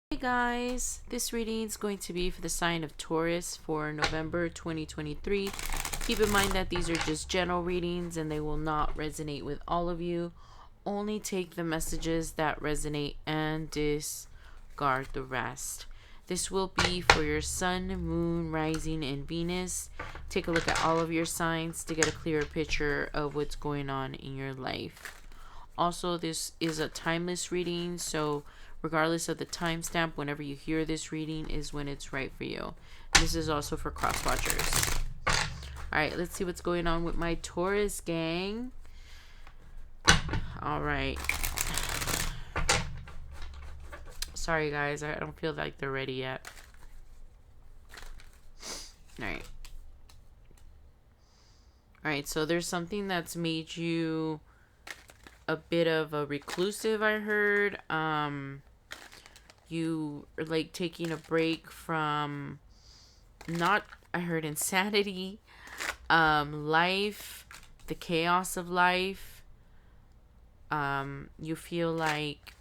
Hey guys, this reading is going to be for the sign of Taurus for November 2023. Keep in mind that these are just general readings and they will not resonate with all of you. Only take the messages that resonate and discard the rest. This will be for your sun, moon, rising, and Venus. Take a look at all of your signs to get a clearer picture of what's going on in your life. Also, this is a timeless reading, so regardless of the timestamp, whenever you hear this reading is when it's right for you. This is also for cross watchers. Alright, let's see what's going on with my Taurus gang. Alright. Sorry guys, I don't feel like they're ready yet. Alright. Alright, so there's something that's made you a bit of a reclusive, I heard. You are like taking a break from I heard insanity, life, the chaos of life. You feel like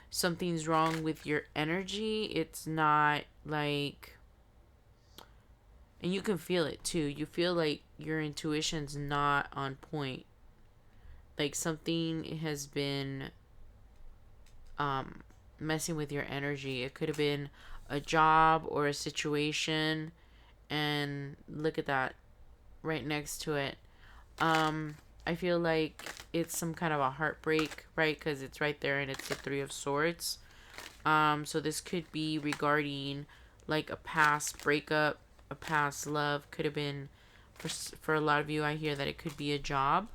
something's wrong with your energy. It's not like, and you can feel it too. You feel like your intuition's not on point. Like something has been messing with your energy. It could have been a job or a situation, and look at that right next to it. I feel like it's some kind of a heartbreak, right? Because it's right there and it's the Three of Swords. So this could be regarding like a past breakup, a past love. Could have been for a lot of you. I hear that it could be a job.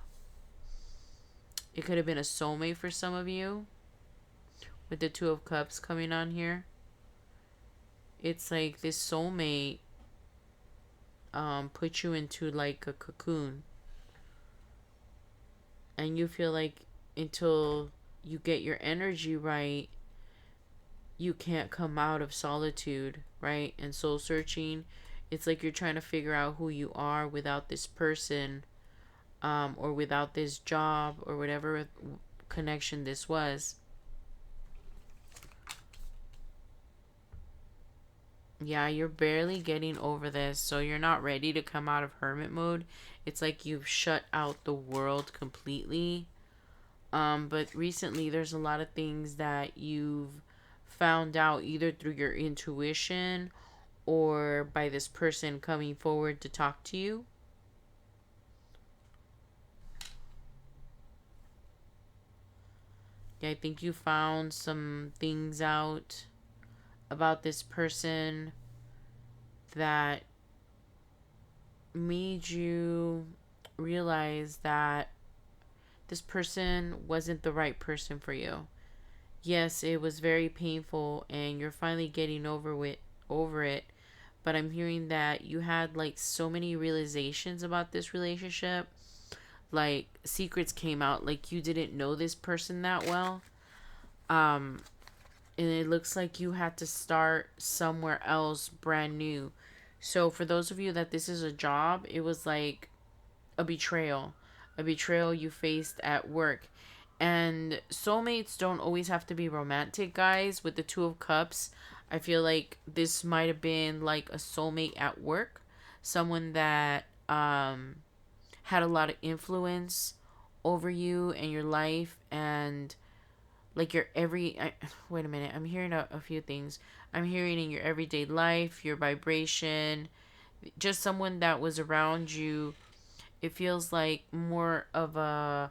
It could have been a soulmate for some of you. With the Two of Cups coming on here, it's like this soulmate put you into like a cocoon, and you feel like until you get your energy right, you can't come out of solitude, right? And soul searching, it's like you're trying to figure out who you are without this person, or without this job, or whatever connection this was. Yeah, you're barely getting over this, so you're not ready to come out of hermit mode. It's like you've shut out the world completely. But recently there's a lot of things that you've found out either through your intuition or by this person coming forward to talk to you. Yeah, I think you found some things out about this person that made you realize that this person wasn't the right person for you. Yes, it was very painful and you're finally getting over it, but I'm hearing that you had like so many realizations about this relationship. Like secrets came out, like you didn't know this person that well. Um and it looks like you had to start somewhere else brand new. So for those of you that this is a job, it was like a betrayal. A betrayal you faced at work. And soulmates don't always have to be romantic, guys. With the Two of Cups, I feel like this might have been like a soulmate at work. Someone that had a lot of influence over you and your life, and like your wait a minute, I'm hearing a few things. I'm hearing in your everyday life, your vibration, just someone that was around you. It feels like more of a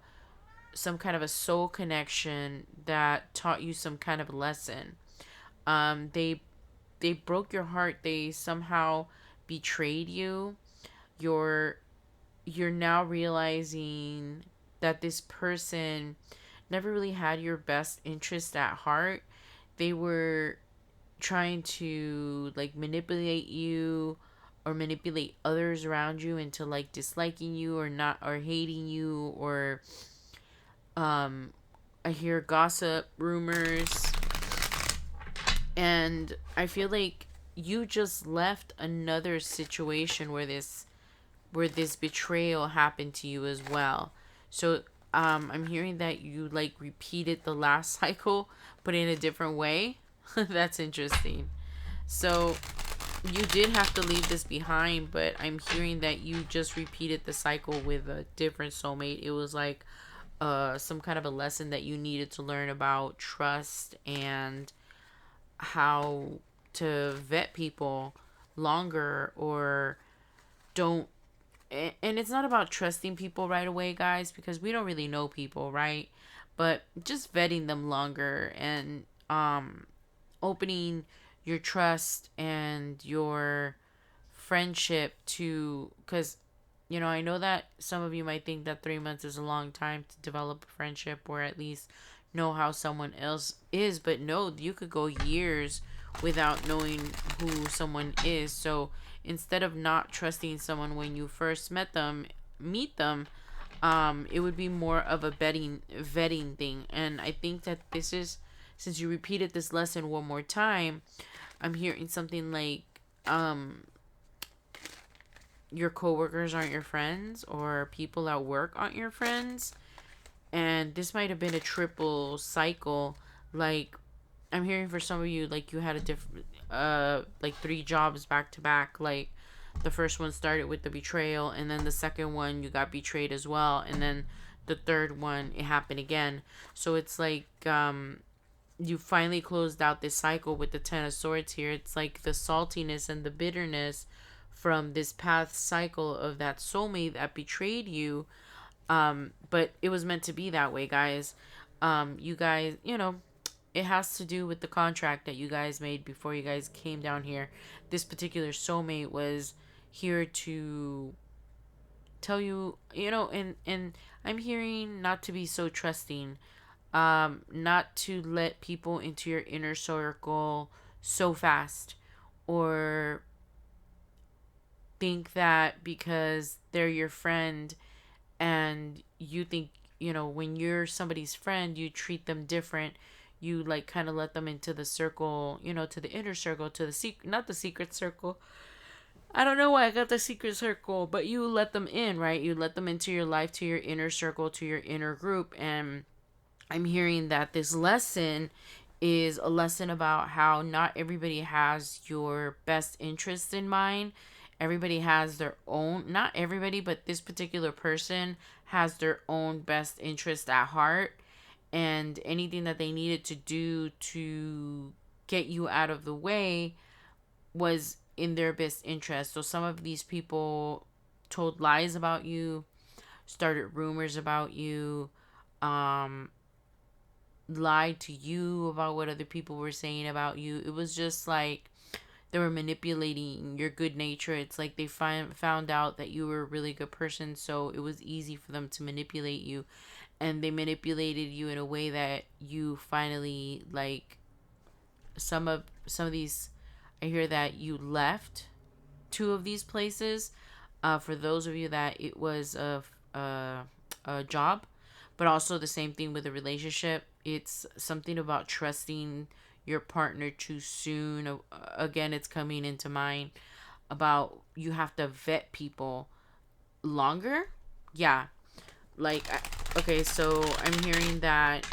some kind of a soul connection that taught you some kind of lesson. They broke your heart. They somehow betrayed you. You're you're now realizing that this person never really had your best interest at heart. They were trying to like manipulate you or manipulate others around you into like disliking you or not, or hating you, or I hear gossip rumors, and I feel like you just left another situation where this betrayal happened to you as well. So I'm hearing that you like repeated the last cycle but in a different way. That's interesting. So you did have to leave this behind, but I'm hearing that you just repeated the cycle with a different soulmate. It was like some kind of a lesson that you needed to learn about trust and how to vet people longer, or don't. And it's not about trusting people right away, guys, because we don't really know people, right? But just vetting them longer, and opening your trust and your friendship to, because I know that some of you might think that 3 months is a long time to develop a friendship, or at least know how someone else is, but no, you could go years without knowing who someone is. So instead of not trusting someone when you first meet them, it would be more of a vetting thing. And I think that this is, since you repeated this lesson one more time, I'm hearing something like, um, your coworkers aren't your friends, or people at work aren't your friends. And this might have been a triple cycle. Like, I'm hearing for some of you, like you had a different, like 3 jobs back to back. Like, the first one started with the betrayal, and then the second one you got betrayed as well, and then the third one it happened again. So it's like, you finally closed out this cycle with the Ten of Swords here. It's like the saltiness and the bitterness from this past cycle of that soulmate that betrayed you. But it was meant to be that way, guys. You guys, it has to do with the contract that you guys made before you guys came down here. This particular soulmate was here to tell you, and I'm hearing not to be so trusting, not to let people into your inner circle so fast, or think that because they're your friend, and you think, when you're somebody's friend, you treat them different. You like kind of let them into the circle, to the inner circle, to the secret, not the secret circle. I don't know why I got the secret circle, but you let them in, right? You let them into your life, to your inner circle, to your inner group. And I'm hearing that this lesson is a lesson about how not everybody has your best interest in mind. Everybody has their own, not everybody, but this particular person has their own best interest at heart. And anything that they needed to do to get you out of the way was in their best interest. So some of these people told lies about you, started rumors about you, um, lied to you about what other people were saying about you. It was just like they were manipulating your good nature. It's like they found out that you were a really good person, so it was easy for them to manipulate you. And they manipulated you in a way that you finally, like, some of these, I hear that you left 2 of these places. For those of you that it was a job, but also the same thing with a relationship. It's something about trusting your partner too soon. Again, it's coming into mind about you have to vet people longer. Yeah, like, okay, so I'm hearing that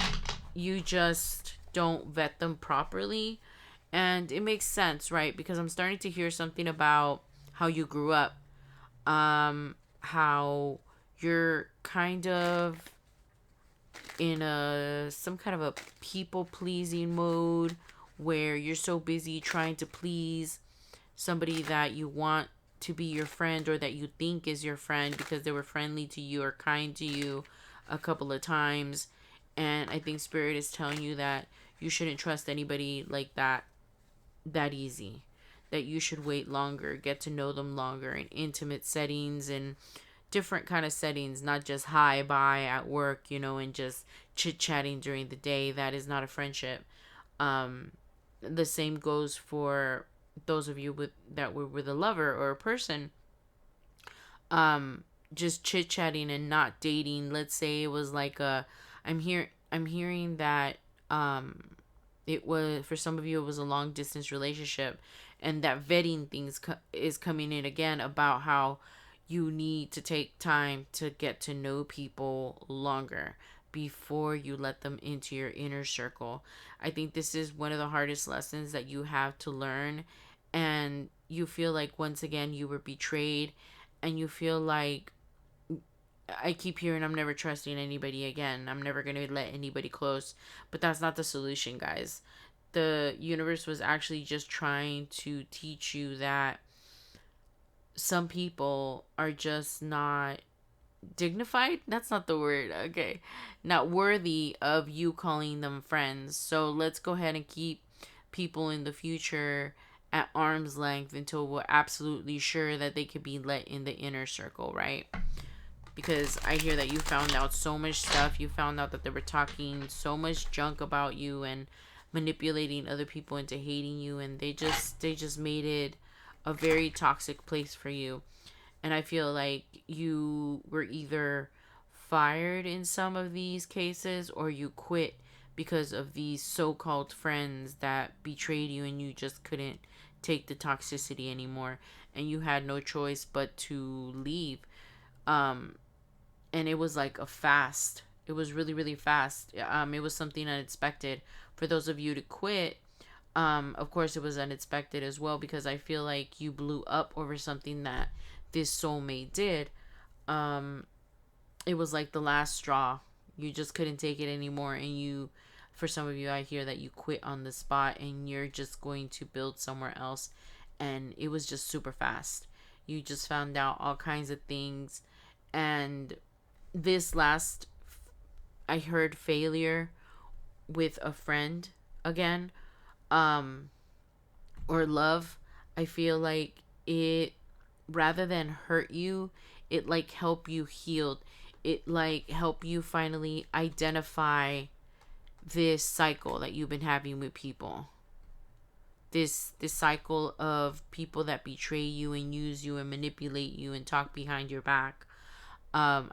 you just don't vet them properly. And it makes sense, right? Because I'm starting to hear something about how you grew up, how you're kind of in a some kind of a people pleasing mode, where you're so busy trying to please somebody that you want to be your friend, or that you think is your friend because they were friendly to you or kind to you a couple of times. And I think spirit is telling you that you shouldn't trust anybody like that easy, that you should wait longer, get to know them longer in intimate settings and different kind of settings, not just hi bye at work, and just chit chatting during the day. That is not a friendship. um the same goes for those of you that were with a lover or a person. um just chit chatting and not dating. Let's say it was like a, I'm hearing that, it was, for some of you, it was a long distance relationship, and that vetting things is coming in again about how you need to take time to get to know people longer. before you let them into your inner circle. I think this is one of the hardest lessons that you have to learn. And you feel like once again you were betrayed, and you feel like, I keep hearing, I'm never trusting anybody again. I'm never going to let anybody close. But that's not the solution, guys. The universe was actually just trying to teach you that some people are just not dignified. That's not the word. Okay. Not worthy of you calling them friends. So let's go ahead and keep people in the future at arm's length until we're absolutely sure that they could be let in the inner circle, right? Because I hear that you found out so much stuff. You found out that they were talking so much junk about you and manipulating other people into hating you, and they just made it a very toxic place for you. And I feel like you were either fired in some of these cases, or you quit because of these so-called friends that betrayed you, and you just couldn't take the toxicity anymore, and you had no choice but to leave. um and it was like a fast. It was really, really fast. It was something unexpected for those of you to quit. Of course, it was unexpected as well, because I feel like you blew up over something that this soulmate did. Um, it was like the last straw. You just couldn't take it anymore, and you, for some of you, I hear that you quit on the spot, and you're just going to build somewhere else. And it was just super fast. You just found out all kinds of things, and this last, I heard failure with a friend again, um or love. I feel like it, rather than hurt you, it like help you heal. It like help you finally identify this cycle that you've been having with people. This cycle of people that betray you and use you and manipulate you and talk behind your back. um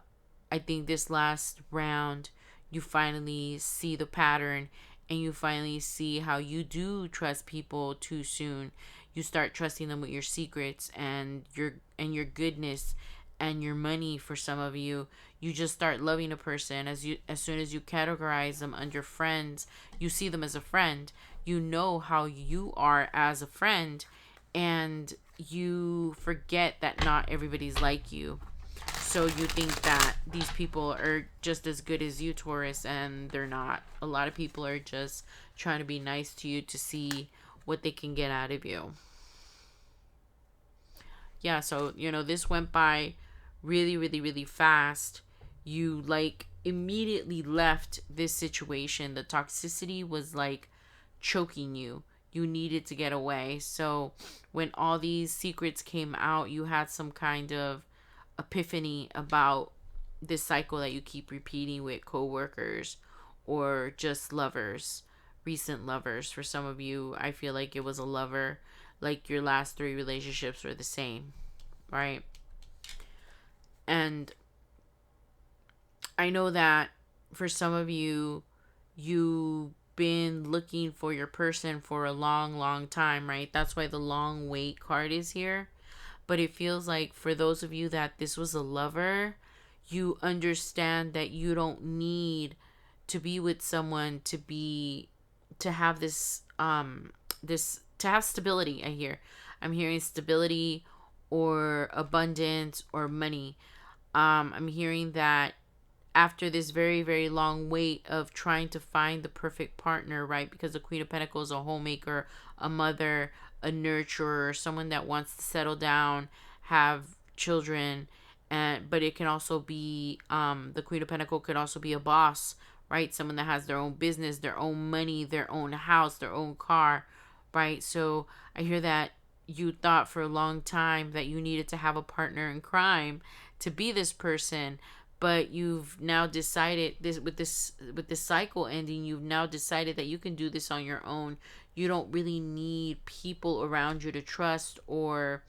I think this last round, you finally see the pattern, and you finally see how you do trust people too soon. You start trusting them with your secrets and your goodness and your money. For some of you, you just start loving a person as soon as you categorize them under friends. You see them as a friend. You know how you are as a friend, and you forget that not everybody's like you. So you think that these people are just as good as you, Taurus, and they're not. A lot of people are just trying to be nice to you to see what they can get out of you. Yeah, so, this went by really, really, really fast. You, like, immediately left this situation. The toxicity was, like, choking you. You needed to get away. So when all these secrets came out, you had some kind of epiphany about this cycle that you keep repeating with coworkers or just lovers, recent lovers. For some of you, I feel like it was a lover. Like your last three relationships were the same, right? And I know that for some of you, you've been looking for your person for a long, long time, right? That's why the long wait card is here. But it feels like for those of you that this was a lover, you understand that you don't need to be with someone to have this to have stability. I'm hearing stability or abundance or money. I'm hearing that after this very, very long wait of trying to find the perfect partner, right? Because the Queen of Pentacles is a homemaker, a mother, a nurturer, someone that wants to settle down, have children. And but it can also be, the Queen of Pentacles could also be a boss, right? Someone that has their own business, their own money, their own house, their own car, right? So I hear that you thought for a long time that you needed to have a partner in crime to be this person, but you've now decided this cycle ending, you've now decided that you can do this on your own. You don't really need people around you to trust, or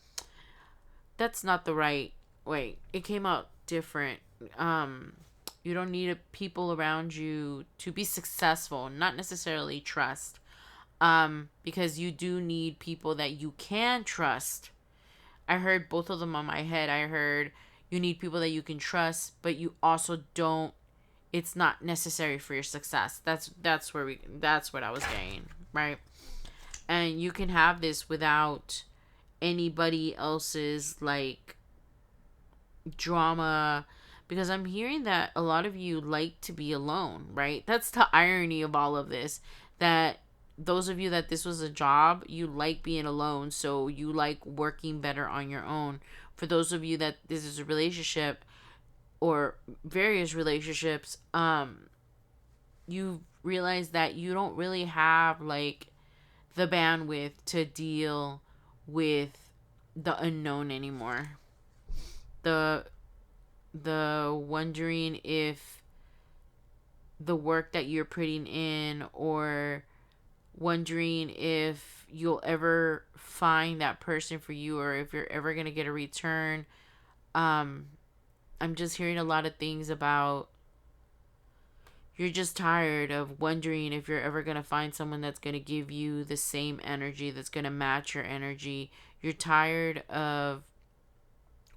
that's not the right way. It came out different. You don't need people around you to be successful, not necessarily trust. Because you do need people that you can trust. I heard both of them on my head. I heard you need people that you can trust, but you also don't it's not necessary for your success. That's what I was getting, right? And you can have this without anybody else's like drama, because I'm hearing that a lot of you like to be alone, right? That's the irony of all of this, that those of you that this was a job, you like being alone, so you like working better on your own. For those of you that this is a relationship or various relationships, you realize that you don't really have like the bandwidth to deal with the unknown anymore. The wondering if the work that you're putting in, or wondering if you'll ever find that person for you, or if you're ever going to get a return. um I'm just hearing a lot of things about you're just tired of wondering if you're ever going to find someone that's going to give you the same energy, that's going to match your energy. You're tired of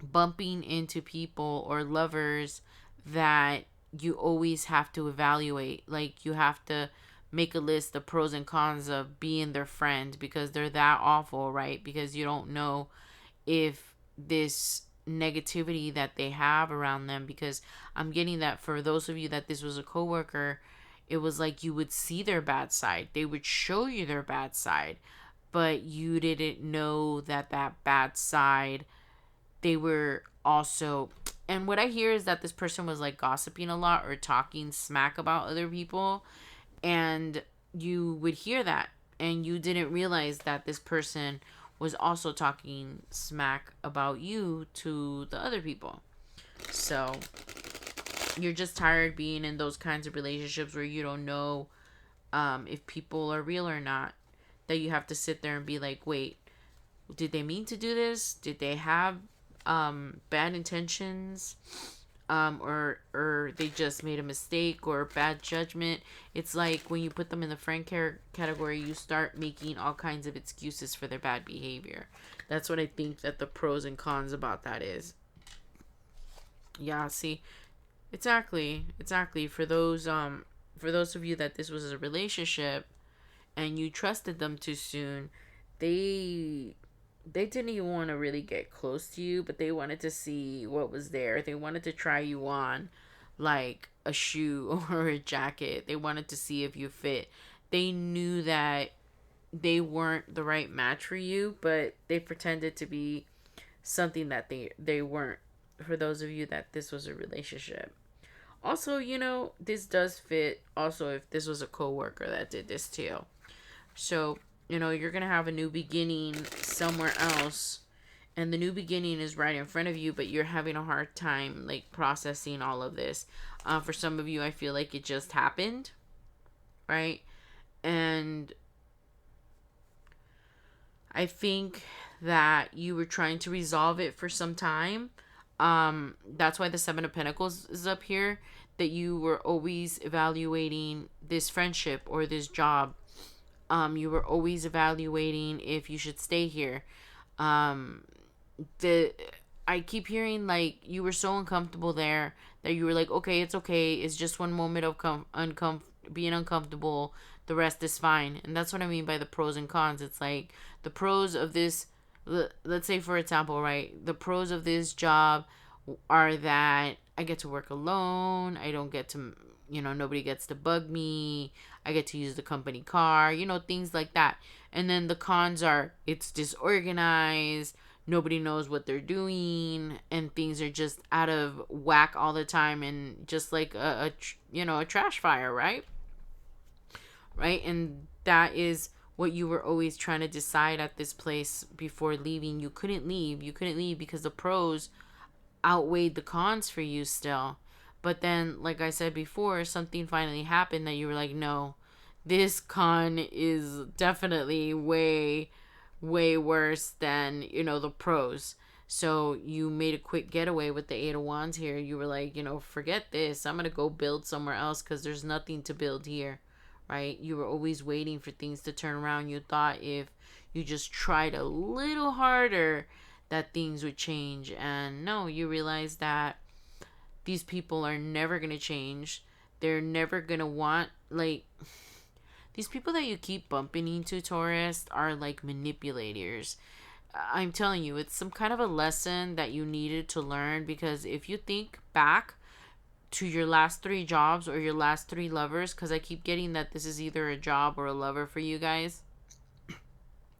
bumping into people or lovers that you always have to evaluate. Like, you have to make a list of pros and cons of being their friend because they're that awful, right? Because you don't know if this negativity that they have around them, because I'm getting that for those of you that this was a coworker, it was like you would see their bad side. They would show you their bad side, but you didn't know that that bad side, they were also, and what I hear is that this person was like gossiping a lot or talking smack about other people, and you would hear that and you didn't realize that this person was also talking smack about you to the other people. So you're just tired being in those kinds of relationships where you don't know if people are real or not, that you have to sit there and be like, wait, did they mean to do this? Did they have bad intentions? Or they just made a mistake or bad judgment. It's like when you put them in the friend category, you start making all kinds of excuses for their bad behavior. That's what I think that the pros and cons about that is. Yeah, see, exactly. For those of you that this was a relationship and you trusted them too soon, they they didn't even want to really get close to you, but they wanted to see what was there. They wanted to try you on like a shoe or a jacket. They wanted to see if you fit. They knew that they weren't the right match for you, but they pretended to be something that they weren't. For those of you that this was a relationship. Also, this does fit also if this was a coworker that did this to you. So, you're going to have a new beginning somewhere else. And the new beginning is right in front of you, but you're having a hard time, like, processing all of this. For some of you, I feel like it just happened, right? And I think that you were trying to resolve it for some time. That's why the Seven of Pentacles is up here. That you were always evaluating this friendship or this job. You were always evaluating if you should stay here. Um, the I keep hearing like you were so uncomfortable there that you were like, okay, it's okay. It's just one moment of being uncomfortable. The rest is fine. And that's what I mean by the pros and cons. It's like the pros of this. Let's say, for example, right? The pros of this job are that I get to work alone. I don't get to, nobody gets to bug me. I get to use the company car, things like that. And then the cons are it's disorganized. Nobody knows what they're doing, and things are just out of whack all the time, and just like a trash fire, right? Right? And that is what you were always trying to decide at this place before leaving. You couldn't leave. You couldn't leave because the pros outweighed the cons for you still. But then, like I said before, something finally happened that you were like, no, this con is definitely way, way worse than, the pros. So you made a quick getaway with the Eight of Wands here. You were like, forget this. I'm going to go build somewhere else because there's nothing to build here, right? You were always waiting for things to turn around. You thought if you just tried a little harder that things would change. And no, you realize that these people are never going to change. They're never gonna want, like, these people that you keep bumping into, Taurus, are like manipulators. I'm telling you, it's some kind of a lesson that you needed to learn, because if you think back to your last three jobs or your last three lovers, because I keep getting that this is either a job or a lover for you guys,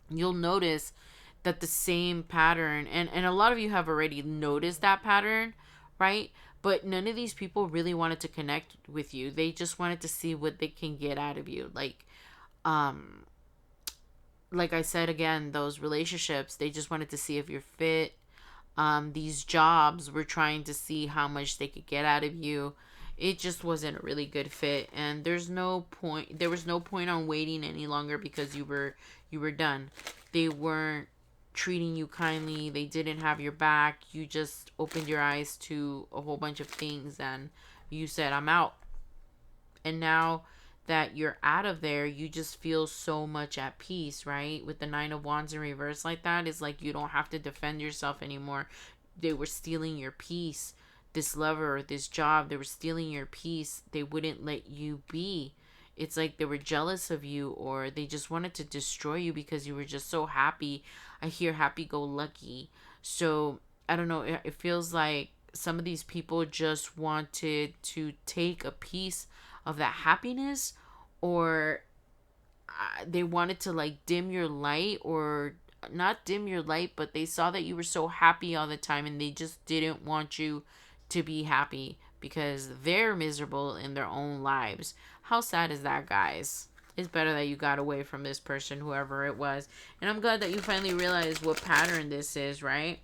you'll notice that the same pattern, and a lot of you have already noticed that pattern, right? But none of these people really wanted to connect with you. They just wanted to see what they can get out of you. Um, like I said again, those relationships, they just wanted to see if you're fit. These jobs were trying to see how much they could get out of you. It just wasn't a really good fit, and there's no point. There was no point on waiting any longer because you were done. They weren't treating you kindly. They didn't have your back. You just opened your eyes to a whole bunch of things, and you said, "I'm out." And now that you're out of there, you just feel so much at peace, right? With the Nine of Wands in reverse like that, it's like you don't have to defend yourself anymore. They were stealing your peace. This lover, this job, they were stealing your peace. They wouldn't let you be. It's like they were jealous of you, or they just wanted to destroy you because you were just so happy. I hear happy go lucky. So I don't know. It feels like some of these people just wanted to take a piece of that happiness, or they wanted to like dim your light, or not dim your light, but they saw that you were so happy all the time and they just didn't want you to be happy because they're miserable in their own lives. How sad is that, guys? It's better that you got away from this person, whoever it was. And I'm glad that you finally realized what pattern this is, right?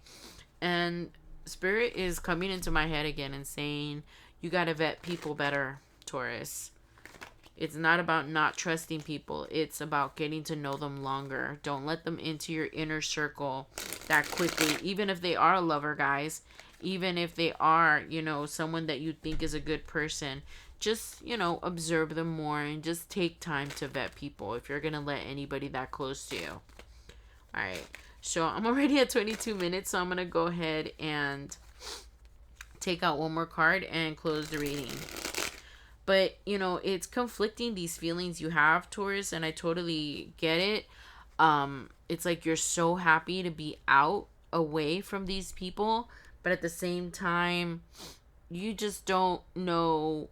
And Spirit is coming into my head again and saying, you got to vet people better, Taurus. It's not about not trusting people. It's about getting to know them longer. Don't let them into your inner circle that quickly. Even if they are a lover, guys. Even if they are, someone that you think is a good person. Just, observe them more and just take time to vet people if you're going to let anybody that close to you. Alright. So I'm already at 22 minutes. So I'm going to go ahead and take out one more card and close the reading. But, it's conflicting, these feelings you have, Taurus, and I totally get it. It's like you're so happy to be out, away from these people, but at the same time, you just don't know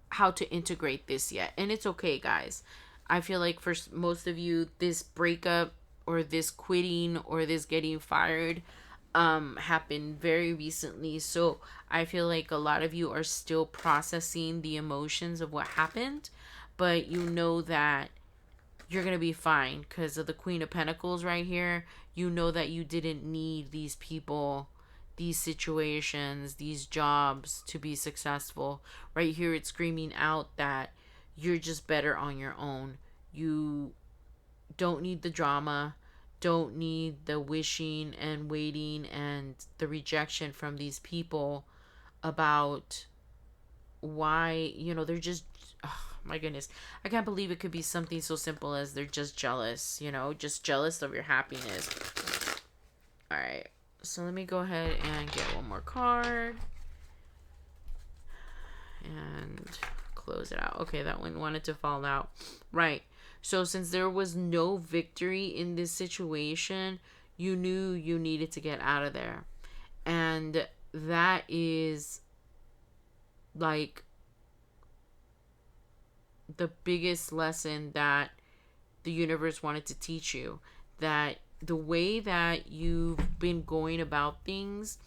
how to integrate this yet. And it's okay, guys. I feel like for most of you, this breakup or this quitting or this getting fired happened very recently. So I feel like a lot of you are still processing the emotions of what happened, but you know that you're going to be fine because of the Queen of Pentacles right here. You know that you didn't need these people, these situations, these jobs to be successful. Right here, it's screaming out that you're just better on your own. You don't need the drama, don't need the wishing and waiting and the rejection from these people about why, they're just, oh my goodness. I can't believe it could be something so simple as they're just jealous, just jealous of your happiness. All right. So let me go ahead and get one more card and close it out. Okay, that one wanted to fall out. Right. So since there was no victory in this situation, you knew you needed to get out of there. And that is like the biggest lesson that the universe wanted to teach you. That the way that you've been going about things,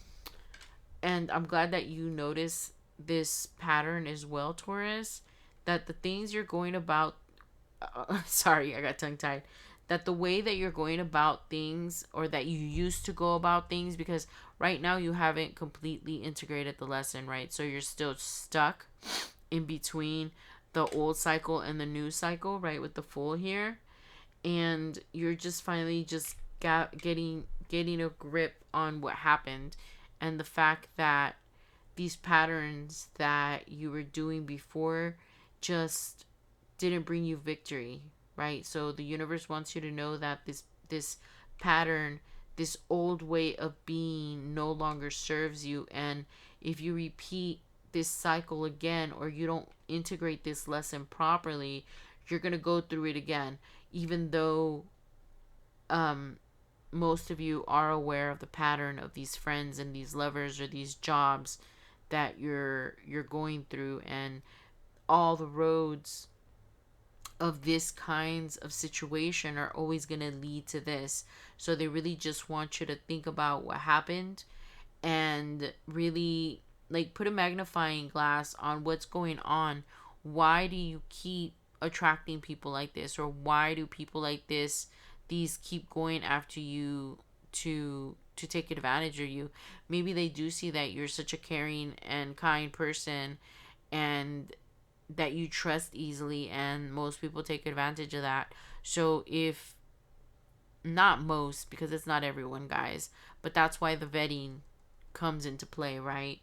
and I'm glad that you notice this pattern as well, Taurus, that the things you're going about, sorry, I got tongue tied, that the way that you're going about things, or that you used to go about things, because right now you haven't completely integrated the lesson, right? So you're still stuck in between the old cycle and the new cycle, right? With the Fool here. And you're just finally just getting a grip on what happened, and the fact that these patterns that you were doing before just didn't bring you victory, right? So the universe wants you to know that this pattern, this old way of being no longer serves you, and if you repeat this cycle again, or you don't integrate this lesson properly, you're going to go through it again, even though um most of you are aware of the pattern of these friends and these lovers or these jobs that you're going through, and all the roads of this kinds of situation are always going to lead to this. So they really just want you to think about what happened and really like put a magnifying glass on what's going on. Why do you keep attracting people like this, or why do people like this, these keep going after you to take advantage of you? Maybe they do see that you're such a caring and kind person, and that you trust easily, and most people take advantage of that. So if not most, because it's not everyone, guys, but that's why the vetting comes into play, right?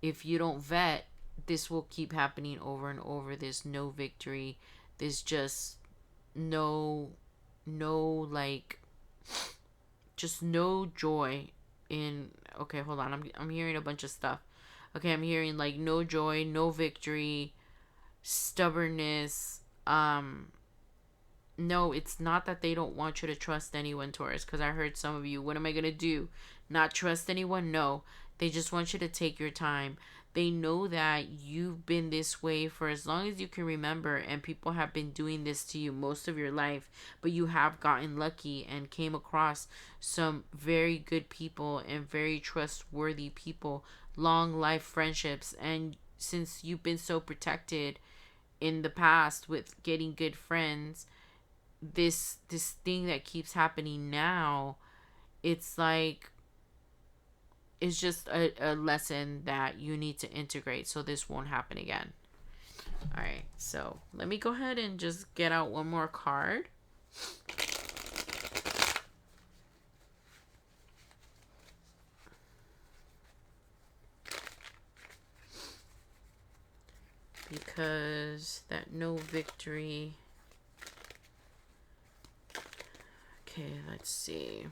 If you don't vet, this will keep happening over and over. There's no victory. There's just no like just no joy in. Okay, hold on. I'm hearing a bunch of stuff. Okay, I'm hearing like no joy, no victory, stubbornness. No, it's not that they don't want you to trust anyone, Taurus, because I heard some of you, what am I going to do? Not trust anyone? No. They just want you to take your time. They know that you've been this way for as long as you can remember, and people have been doing this to you most of your life, but you have gotten lucky and came across some very good people and very trustworthy people, long life friendships, and since you've been so protected in the past with getting good friends, this thing that keeps happening now, it's like it's just a lesson that you need to integrate so this won't happen again. All right, so let me go ahead and just get out one more card. Because that no victory. Okay, let's see.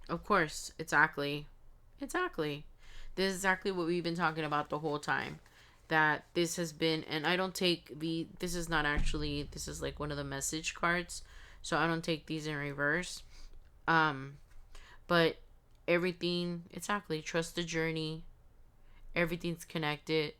Of course, exactly. Exactly. This is exactly what we've been talking about the whole time. That this has been, and I don't take this is not actually, this is like one of the message cards. So I don't take these in reverse. Um, but everything, exactly, trust the journey. Everything's connected.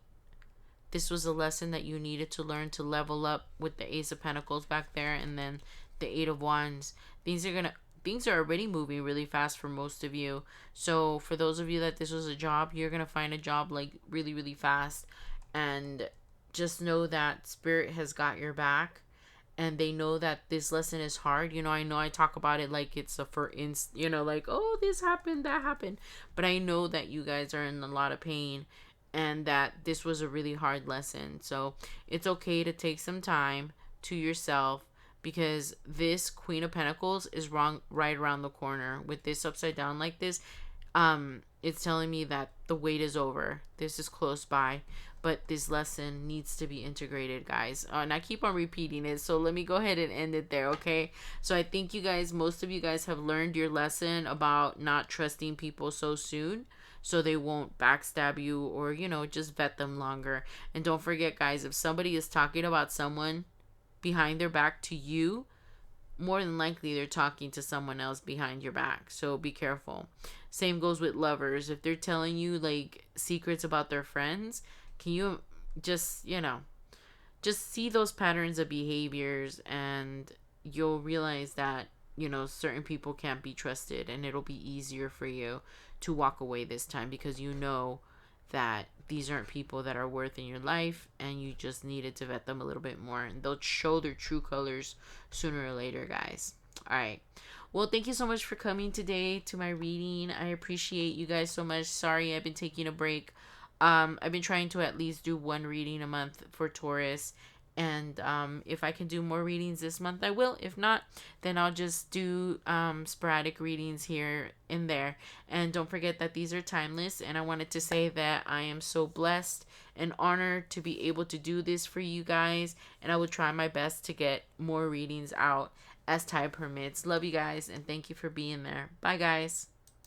This was a lesson that you needed to learn to level up with the Ace of Pentacles back there, and then the Eight of Wands. Things are already moving really fast for most of you. So for those of you that this was a job, you're gonna find a job like really, really fast. And just know that Spirit has got your back, and they know that this lesson is hard. I know I talk about it like it's a like, oh, this happened, that happened. But I know that you guys are in a lot of pain, and that this was a really hard lesson. So it's okay to take some time to yourself, because this Queen of Pentacles is right around the corner. With this upside down like this, it's telling me that the wait is over. This is close by, but this lesson needs to be integrated, guys. And I keep on repeating it, so let me go ahead and end it there, okay? So I think most of you guys have learned your lesson about not trusting people so soon, so they won't backstab you, or just vet them longer. And don't forget, guys, if somebody is talking about someone behind their back to you, more than likely they're talking to someone else behind your back. So be careful. Same goes with lovers. If they're telling you like secrets about their friends, can you just see those patterns of behaviors, and you'll realize that certain people can't be trusted, and it'll be easier for you to walk away this time, because that these aren't people that are worth in your life, and you just needed to vet them a little bit more, and they'll show their true colors sooner or later, guys. All right, well, thank you so much for coming today to my reading. I appreciate you guys so much. Sorry I've been taking a break. I've been trying to at least do one reading a month for Taurus, and if I can do more readings this month, I will. If not, then I'll just do sporadic readings here and there. And don't forget that these are timeless, and I wanted to say that I am so blessed and honored to be able to do this for you guys, and I will try my best to get more readings out as time permits. Love you guys and thank you for being there. Bye, guys.